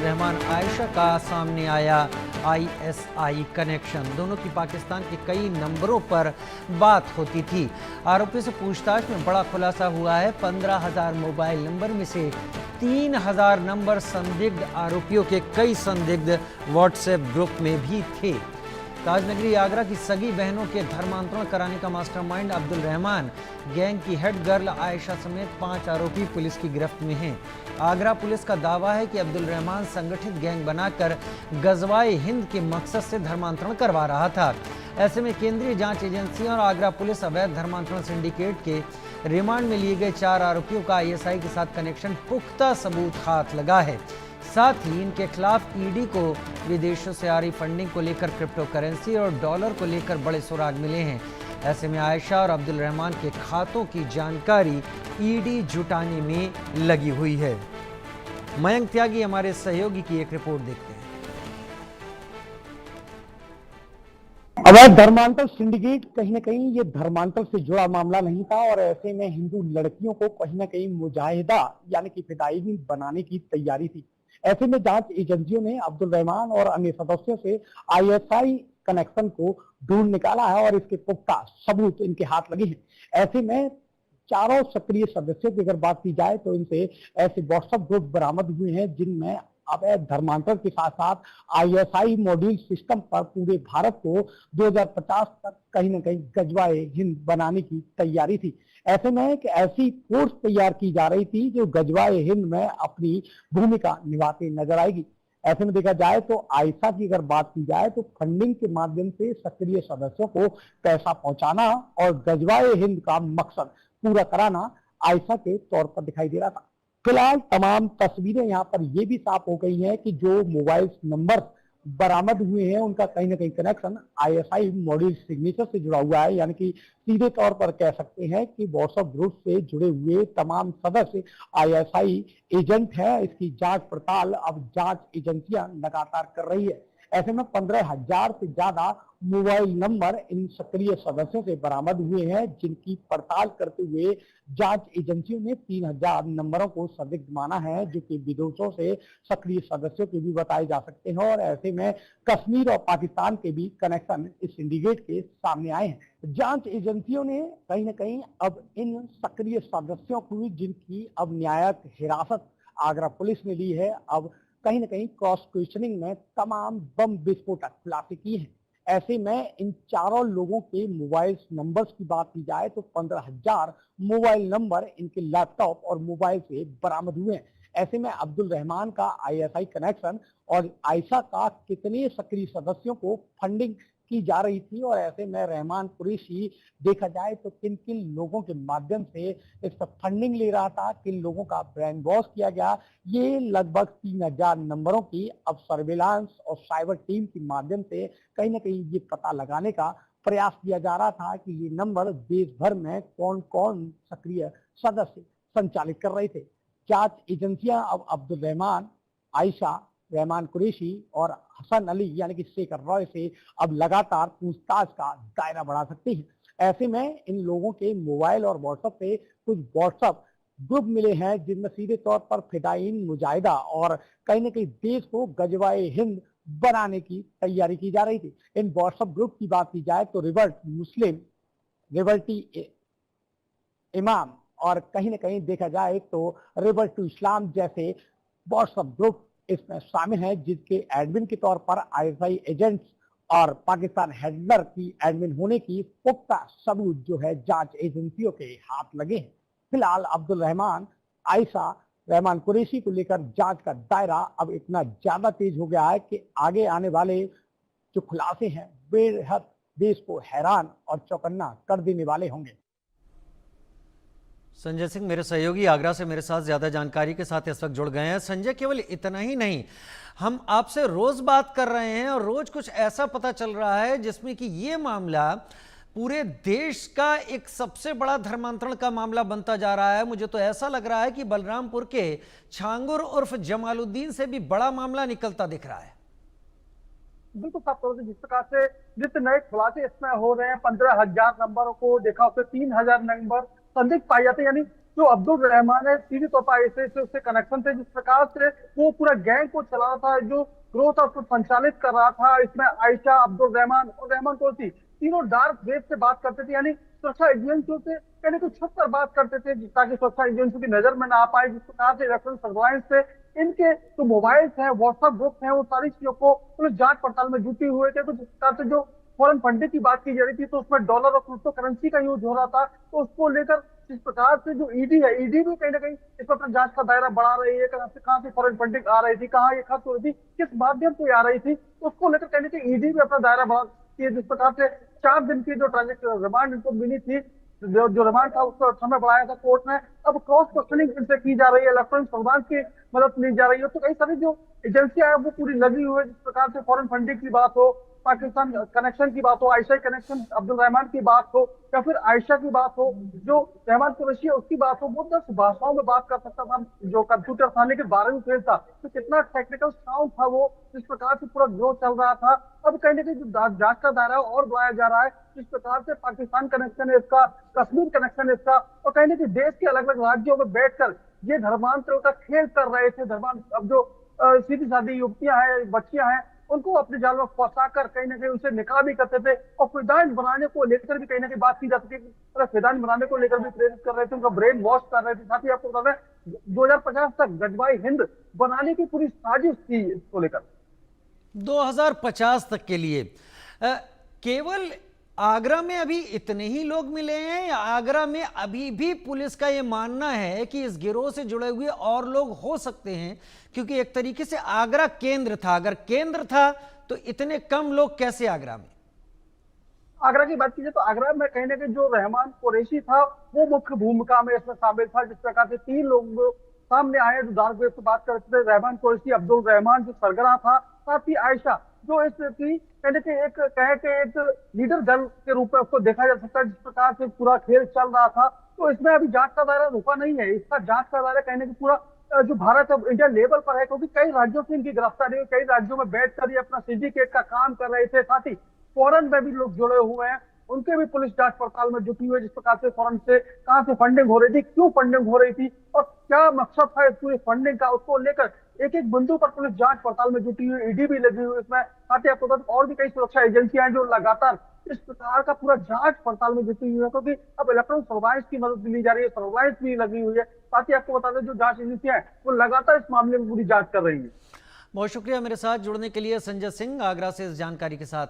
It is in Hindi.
रहमान आयशा का सामने आया आईएसआई कनेक्शन। दोनों की पाकिस्तान के कई नंबरों पर बात होती थी। आरोपी से पूछताछ में बड़ा खुलासा हुआ है। 15,000 मोबाइल नंबर में से 3,000 नंबर संदिग्ध आरोपियों के कई संदिग्ध व्हाट्सएप ग्रुप में भी थे। ताजनगरी आगरा की सगी बहनों के धर्मांतरण कराने का मास्टरमाइंड अब्दुल रहमान, गैंग की हेड गर्ल आयशा समेत 5 आरोपी पुलिस की गिरफ्त में हैं। आगरा पुलिस का दावा है कि अब्दुल रहमान संगठित गैंग बनाकर गजवाए हिंद के मकसद से धर्मांतरण करवा रहा था। ऐसे में केंद्रीय जांच एजेंसी और आगरा पुलिस अवैध धर्मांतरण सिंडिकेट के रिमांड में लिए गए 4 आरोपियों का आईएसआई के साथ कनेक्शन पुख्ता सबूत हाथ लगा है। साथ ही इनके खिलाफ ईडी को विदेशों से आ रही फंडिंग को लेकर, क्रिप्टो करेंसी और डॉलर को लेकर बड़े सुराग मिले हैं। ऐसे में आयशा और अब्दुल रहमान के खातों की जानकारी ईडी जुटाने में लगी हुई है। मयंक त्यागी हमारे सहयोगी की एक रिपोर्ट देखते हैं। अवैध धर्मांतर सिंडिकेट कहीं ना कहीं ये धर्मांतर से जुड़ा मामला नहीं था और ऐसे में हिंदू लड़कियों को कहीं ना कहीं मुजाहिदा यानी कि फिदायीन बनाने की तैयारी थी। ऐसे में जांच एजेंसियों ने अब्दुल रहमान और अन्य सदस्यों से आईएसआई कनेक्शन को ढूंढ निकाला है और इसके पुख्ता सबूत इनके हाथ लगे हैं। ऐसे में चारों सक्रिय सदस्यों की अगर बात की जाए तो इनसे ऐसे व्हाट्सएप ग्रुप बरामद हुए हैं जिनमें अवैध धर्मांतर के साथ साथ आईएसआई मॉड्यूल सिस्टम पर पूरे भारत को 2050 तक कहीं ना कहीं गजवाए हिंद बनाने की तैयारी थी। ऐसे में एक ऐसी फोर्स तैयार की जा रही थी जो गजवाए हिंद में अपनी भूमिका निभाती नजर आएगी। ऐसे में देखा जाए तो आयशा की अगर बात की जाए तो फंडिंग के माध्यम से सक्रिय सदस्यों को पैसा पहुंचाना और गजवाए हिंद का मकसद पूरा कराना आयशा के तौर पर दिखाई दे रहा था। फिलहाल तमाम तस्वीरें यहाँ पर यह भी साफ हो गई हैं कि जो मोबाइल नंबर बरामद हुए हैं उनका कहीं ना कहीं कनेक्शन आईएसआई मॉड्यूल सिग्नेचर से जुड़ा हुआ है, यानी कि सीधे तौर पर कह सकते हैं कि व्हाट्सएप ग्रुप से जुड़े हुए तमाम सदस्य आईएसआई एजेंट हैं। इसकी जांच पड़ताल अब जांच एजेंसियां लगातार कर रही है। ऐसे में 15,000 से ज्यादा मोबाइल नंबर इन सक्रिय सदस्यों से बरामद हुए हैं, जिनकी पड़ताल करते हुए जांच एजेंसियों ने 3,000 नंबरों को संदिग्ध माना है, जो कि विदेशों से सक्रिय सदस्यों के भी बताए जा सकते हैं। और ऐसे में कश्मीर और पाकिस्तान के भी कनेक्शन इस सिंडिकेट के सामने आए हैं। जांच एजेंसियों ने कहीं ना कहीं अब इन सक्रिय सदस्यों को, जिनकी अब न्यायिक हिरासत आगरा पुलिस ने ली है, अब कहीं ना कहीं क्रॉस क्वेश्चनिंग में तमाम बम विस्फोटक खुलासे किए हैं। ऐसे में इन चारों लोगों के मोबाइल नंबर्स की बात की जाए तो 15,000 मोबाइल नंबर इनके लैपटॉप और मोबाइल से बरामद हुए हैं। ऐसे में अब्दुल रहमान का आईएसआई कनेक्शन और आयशा का कितने सक्रिय सदस्यों को फंडिंग की जा रही थी और ऐसे में रहमान कुरैशी देखा जाए तो किन किन लोगों के माध्यम से इस पर फंडिंग ले रहा था, किन लोगों का ब्रेन वॉश किया गया, ये लगभग 3,000 नंबरों की अब सर्विलांस और साइबर टीम के माध्यम से कहीं ना कहीं ये पता लगाने का प्रयास किया जा रहा था कि ये नंबर देश भर में कौन कौन सक्रिय सदस्य संचालित कर रहे थे। जांच एजेंसियां अब अब्दुल रहमान, आयशा, रहमान कुरैशी और हसन अली यानी कि शेखर रॉय से अब लगातार पूछताछ का दायरा बढ़ा सकती है। ऐसे में इन लोगों के मोबाइल और व्हाट्सएप पे कुछ व्हाट्सएप ग्रुप मिले हैं जिनमें सीधे तौर पर फिदायीन मुजाहिदा और कहीं ना कहीं देश को गजवाए हिंद बनाने की तैयारी की जा रही थी। इन व्हाट्सएप ग्रुप की बात की जाए तो रिवर्ट मुस्लिम, रिवर्टी इमाम और कहीं ना कहीं देखा जाए तो रिवर्ट टू इस्लाम जैसे व्हाट्सएप ग्रुप इसमें शामिल है, जिसके एडमिन के तौर पर आईएसआई एजेंट्स और पाकिस्तान हैंडलर की एडमिन होने की पुख्ता सबूत जो है जांच एजेंसियों के हाथ लगे हैं। फिलहाल अब्दुल रहमान, आयशा, रहमान कुरैशी को लेकर जांच का दायरा अब इतना ज्यादा तेज हो गया है कि आगे आने वाले जो खुलासे हैं बेहद देश को हैरान और चौकन्ना कर देने वाले होंगे। संजय सिंह मेरे सहयोगी आगरा से मेरे साथ ज्यादा जानकारी के साथ इस वक्त जुड़ गए हैं। संजय, केवल इतना ही नहीं, हम आपसे रोज बात कर रहे हैं और रोज कुछ ऐसा पता चल रहा है जिसमें कि ये मामला पूरे देश का एक सबसे बड़ा धर्मांतरण का मामला बनता जा रहा है। मुझे तो ऐसा लग रहा है कि बलरामपुर के छांगुर उर्फ जमालुद्दीन से भी बड़ा मामला निकलता दिख रहा है। बिल्कुल साफ तौर से जिस प्रकार से जितने नए खुलासे इसमें हो रहे हैं, 15,000 नंबरों को देखा, उससे 3,000 नंबर संदिग्ध पाए जाते हैं। यानी जो अब्दुल रहमान है सीधे तौर पर आईएसआई से उससे कनेक्शन थे, जिस प्रकार से वो पूरा गैंग को चला रहा था, जो ग्रोथ था उसको संचालित कर रहा था। इसमें आयशा, अब्दुल रहमान और रहमान कौरसी तीनों डार्क वेब से बात करते थे, यानी सुरक्षा एजेंसियों से कहने को छुप कर बात करते थे ताकि सुरक्षा एजेंसियों की नजर में ना आ पाए। जिस प्रकार से इलेक्ट्रॉनिक सर्विलांस से इनके जो मोबाइल्स हैं, व्हाट्सएप ग्रुप्स हैं, वो सारी चीजों को पुलिस जांच पड़ताल में जुटी हुए थे। तो जिस प्रकार से जो फॉरेन फंडिंग की बात की जा रही थी, तो उसमें डॉलर और क्रिप्टो करेंसी का यूज हो रहा था। तो उसको लेकर जिस प्रकार से जो ईडी है, ईडी भी कहीं ना कहीं इस पर अपना जांच का दायरा बढ़ा रही है। कहां से फॉरेन फंडिंग आ रही थी, कहाँ ये खर्च हो रही थी, किस माध्यम से आ रही थी, तो उसको लेकर कहीं ना कहीं ईडी भी अपना दायरा बढ़ा रही है। जिस प्रकार से 4 दिन की जो ट्रांजेक्शन रिमांड इनको मिली थी, जो रिमांड था उसका समय बढ़ाया था कोर्ट ने। अब क्रॉस क्वेश्चनिंग इनसे की जा रही है, इलेक्ट्रॉनिक सर्विलांस की मदद ली जा रही है। तो कई सारी जो एजेंसियां हैं वो पूरी लगी हुई है। जिस प्रकार से फॉरेन फंडिंग की बात हो, पाकिस्तान कनेक्शन की बात हो, आयशा कनेक्शन अब्दुल रहमान की बात हो, या फिर आयशा की बात हो, जो रहमान कुरैशी है उसकी बात हो, वो 10 भाषाओं में बात कर सकता था। जो कंप्यूटर था, लेकिन 12वीं फेल था, तो कितना टेक्निकल साउंड था वो, जिस प्रकार से पूरा ग्रोथ चल रहा था। अब कहीं ना कहीं जो जांच का दायरा और बढ़ाया जा रहा है, जिस प्रकार से पाकिस्तान कनेक्शन है इसका, कश्मीर कनेक्शन है इसका, और कहीं ना कहीं देश के अलग अलग राज्यों में बैठकर ये धर्मांतरों का खेल कर रहे थे। अब जो सीधी सादी युवतियां हैं, बच्चियां हैं, उनको अपने जाल में फंसाकर कहीं ना कहीं उनसे निकाह भी करते थे, और फिदाइन बनाने को लेकर भी कहीं ना कहीं बात की जाती थी। फिदाइन बनाने को लेकर भी प्रेरित कर रहे थे, उनका ब्रेन वॉश कर रहे थे। साथ ही आपको बता दें 2050 तक गजबाई हिंद बनाने की पूरी साजिश थी इसको लेकर। 2050 तक के लिए केवल आगरा में अभी इतने ही लोग मिले हैं, या आगरा में अभी भी पुलिस का यह मानना है कि इस गिरोह से जुड़े हुए और लोग हो सकते हैं? क्योंकि एक तरीके से आगरा केंद्र था, अगर केंद्र था तो इतने कम लोग कैसे आगरा में? आगरा की बात कीजिए तो आगरा में कहीं ना कहीं जो रहमान कुरैशी था वो मुख्य भूमिका में इसमें शामिल था। जिस प्रकार से 3 लोग सामने आए जो डार्क वेब से बात करते थे, रहमान कुरैशी, अब्दुल रहमान जो सरगना था, साथ ही आयशा जो इसकी कहने के एक लीडर दल के रूप में उसको देखा जा सकता है। जिस प्रकार से पूरा खेल चल रहा था, तो इसमें अभी जांच का दायरा रुका नहीं है। इसका जांच का दायरा कहने की पूरा जो भारत है इंडिया लेवल पर है, क्योंकि कई राज्यों से इनकी गिरफ्तारी हुई, कई राज्यों में बैठकर ये अपना सिंडिकेट का काम कर रहे थे। साथ ही फॉरेन में भी लोग जुड़े हुए हैं, उनके भी पुलिस जांच पड़ताल में जुटी हुई है। जिस प्रकार से फॉरेन से कहां से फंडिंग हो रही थी, क्यों फंडिंग हो रही थी, और क्या मकसद था इस पूरी फंडिंग का, उसको लेकर एक एक बिंदु पर पुलिस जांच पड़ताल में जुटी हुई, ईडी भी लगी हुई इसमें। साथ ही आपको बता और भी कई सुरक्षा एजेंसियां हैं जो लगातार इस प्रकार का पूरा जांच पड़ताल में जुटी हुई है, क्योंकि अब इलेक्ट्रॉनिक सर्विलांस की मदद ली जा रही है, सर्विलांस भी लगी हुई है। साथ ही आपको बता दें जो जांच एजेंसियां हैं वो लगातार इस मामले में पूरी जांच कर रही है। बहुत शुक्रिया मेरे साथ जुड़ने के लिए संजय सिंह, आगरा से इस जानकारी के साथ।